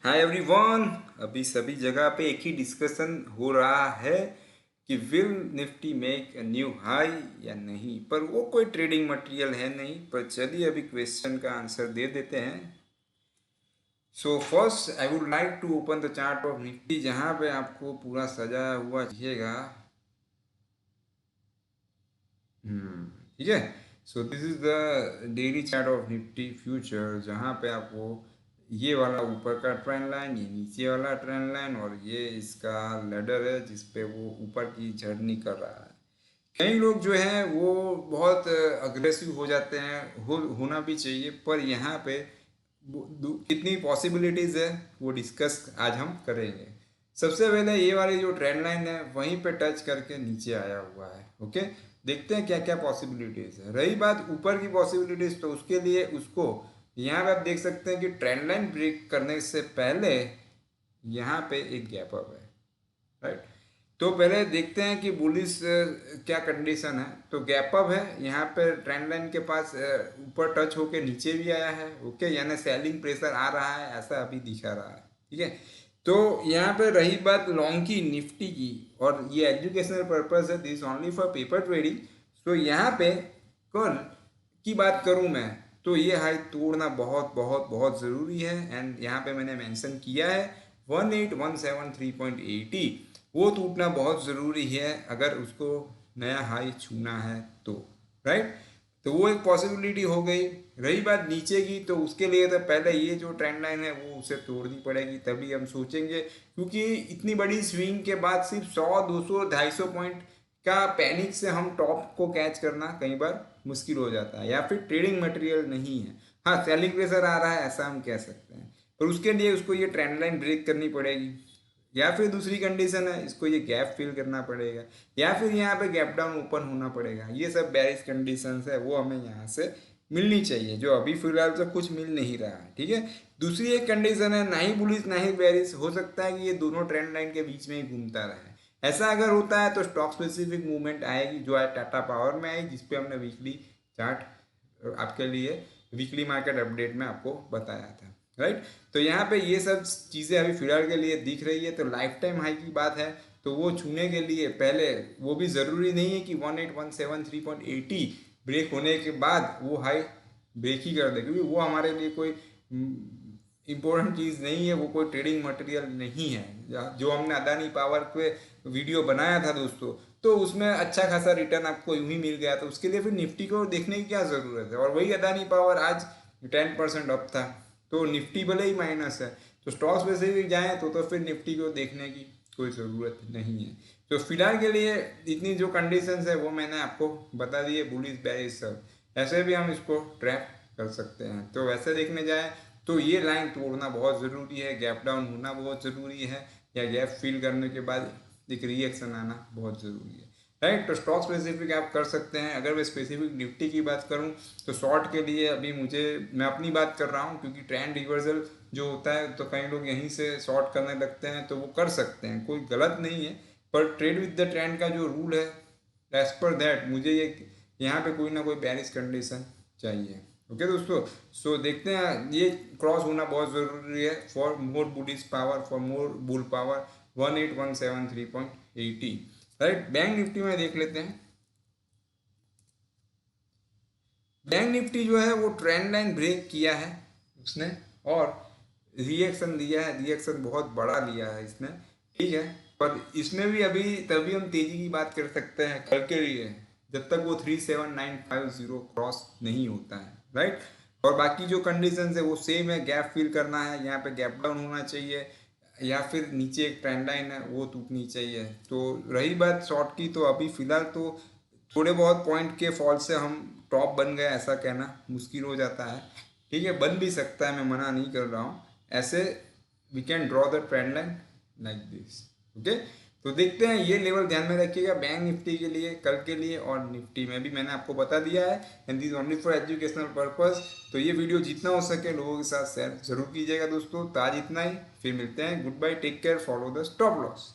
Hi everyone. अभी सभी जगह पे एक ही डिस्कशन हो रहा है कि will Nifty make a new high या नहीं, पर वो कोई ट्रेडिंग मटेरियल है नहीं। पर चलिए अभी क्वेश्चन का आंसर दे देते हैं। So first I would like to open the chart of Nifty, जहाँ पे आपको पूरा सजाया हुआ दिखेगा। ठीक है। So this is the daily chart of Nifty future, जहाँ पे आपको ये वाला ऊपर का ट्रेंड लाइन, ये नीचे वाला ट्रेंड लाइन और ये इसका लेडर है जिसपे वो ऊपर की जर्नी कर रहा है। कई लोग जो हैं वो बहुत अग्रेसिव हो जाते हैं, होना भी चाहिए, पर यहाँ पे कितनी पॉसिबिलिटीज़ है वो डिस्कस आज हम करेंगे। सबसे पहले ये वाली जो ट्रेंड लाइन है वहीं पे टच करके नीचे आया हुआ है। ओके, देखते हैं क्या क्या पॉसिबिलिटीज़ है। रही बात ऊपर की पॉसिबिलिटीज़, तो उसके लिए उसको यहाँ पे आप देख सकते हैं कि ट्रेंड लाइन ब्रेक करने से पहले यहाँ पे एक गैप अप है, राइट। तो पहले देखते हैं कि बुलिश क्या कंडीशन है। तो गैप अप है यहाँ पे ट्रेंड लाइन के पास, ऊपर टच होके नीचे भी आया है। ओके, यानी सेलिंग प्रेशर आ रहा है, ऐसा अभी दिखा रहा है। ठीक है। तो यहाँ पे रही बात लॉन्ग की, निफ्टी की, और ये एजुकेशनल पर्पज है, this only for paper trading. तो यहाँ पे कल की बात करूँ मैं, तो ये हाई तोड़ना बहुत बहुत बहुत ज़रूरी है। एंड यहाँ पे मैंने मेंशन किया है 18173.80, वो टूटना बहुत ज़रूरी है अगर उसको नया हाई छूना है तो, राइट। तो वो एक पॉसिबिलिटी हो गई। रही बात नीचे की, तो उसके लिए तो पहले ये जो ट्रेंड लाइन है वो उसे तोड़नी पड़ेगी, तभी हम सोचेंगे। क्योंकि इतनी बड़ी स्विंग के बाद सिर्फ 100 200 250 पॉइंट का पैनिक से हम टॉप को कैच करना कई बार मुश्किल हो जाता है, या फिर ट्रेडिंग मटेरियल नहीं है। हाँ, सेलिंग प्रेशर आ रहा है ऐसा हम कह सकते हैं, पर उसके लिए उसको ये ट्रेंड लाइन ब्रेक करनी पड़ेगी। या फिर दूसरी कंडीशन है, इसको ये गैप फिल करना पड़ेगा, या फिर यहाँ पे गैप डाउन ओपन होना पड़ेगा। ये सब बेरिश कंडीशंस है, वो हमें यहाँ से मिलनी चाहिए, जो अभी फिलहाल तो कुछ मिल नहीं रहा है। ठीक है। दूसरी एक कंडीशन है, ना ही बुलिश ना ही बेरिश, हो सकता है कि ये दोनों ट्रेंड लाइन के बीच में ही घूमता रहे। ऐसा अगर होता है तो स्टॉक स्पेसिफिक मूवमेंट आएगी, जो आज टाटा पावर में आई, जिसपे हमने वीकली चार्ट आपके लिए वीकली मार्केट अपडेट में आपको बताया था, राइट। तो यहाँ पे ये सब चीज़ें अभी फिलहाल के लिए दिख रही है। तो लाइफ टाइम हाई की बात है, तो वो छूने के लिए पहले वो भी ज़रूरी नहीं है कि 18173.80 ब्रेक होने के बाद वो हाई ब्रेक ही कर दे, क्योंकि वो हमारे लिए कोई इम्पोर्टेंट चीज़ नहीं है, वो कोई ट्रेडिंग मटेरियल नहीं है। जो हमने अदानी पावर पे वीडियो बनाया था दोस्तों, तो उसमें अच्छा खासा रिटर्न आपको यूं ही मिल गया, तो उसके लिए फिर निफ्टी को देखने की क्या ज़रूरत है। और वही अदानी पावर आज 10% अप था, तो निफ्टी भले ही माइनस है, तो स्टॉक्स में से भी जाएँ तो फिर निफ्टी को देखने की कोई ज़रूरत नहीं है। तो फिलहाल के लिए इतनी जो कंडीशंस है वो मैंने आपको बता दी है, बुलिश बेरिश सब। ऐसे भी हम इसको ट्रैप कर सकते हैं। तो वैसे देखने जाए तो ये लाइन तोड़ना बहुत ज़रूरी है, गैप डाउन होना बहुत ज़रूरी है, या गैप फिल करने के बाद एक रिएक्शन आना बहुत ज़रूरी है, राइट। तो स्टॉक स्पेसिफिक आप कर सकते हैं। अगर मैं स्पेसिफिक निफ्टी की बात करूं, तो शॉर्ट के लिए अभी मैं अपनी बात कर रहा हूं, क्योंकि ट्रेंड रिवर्सल जो होता है तो कई लोग यहीं से शॉर्ट करने लगते हैं, तो वो कर सकते हैं, कोई गलत नहीं है। पर ट्रेड विद द ट्रेंड का जो रूल है, एज पर दैट मुझे ये यहाँ पे कोई ना कोई बेरिश कंडीशन चाहिए। ओके दोस्तों, सो देखते हैं, ये क्रॉस होना बहुत ज़रूरी है for more bullish power, for more bull power 18173.80, right. Bank Nifty में देख लेते हैं। बैंक निफ्टी जो है वो ट्रेंड लाइन ब्रेक किया है उसने, और रिएक्शन दिया है, रिएक्शन बहुत बड़ा लिया है इसने। ठीक है, पर इसमें भी अभी तभी हम तेजी की बात कर सकते हैं कल के लिए, जब तक वो 37950 क्रॉस नहीं होता है, राइट। और बाकी जो कंडीशन है वो सेम है, गैप फिल करना है, यहाँ पे गैप डाउन होना चाहिए, या फिर नीचे एक ट्रेंड लाइन है वो टूटनी चाहिए। तो रही बात शॉर्ट की, तो अभी फिलहाल तो थोड़े बहुत पॉइंट के फॉल से हम टॉप बन गए ऐसा कहना मुश्किल हो जाता है। ठीक है, बन भी सकता है, मैं मना नहीं कर रहा हूँ। ऐसे we can draw the trend line like this. Okay, तो देखते हैं, ये लेवल ध्यान में रखिएगा बैंक निफ्टी के लिए कल के लिए, और निफ्टी में भी मैंने आपको बता दिया है, and this only for educational purpose. तो ये वीडियो जितना हो सके लोगों के साथ शेयर जरूर कीजिएगा दोस्तों। तो आज इतना ही, फिर मिलते हैं, good bye, take care, follow the stop loss.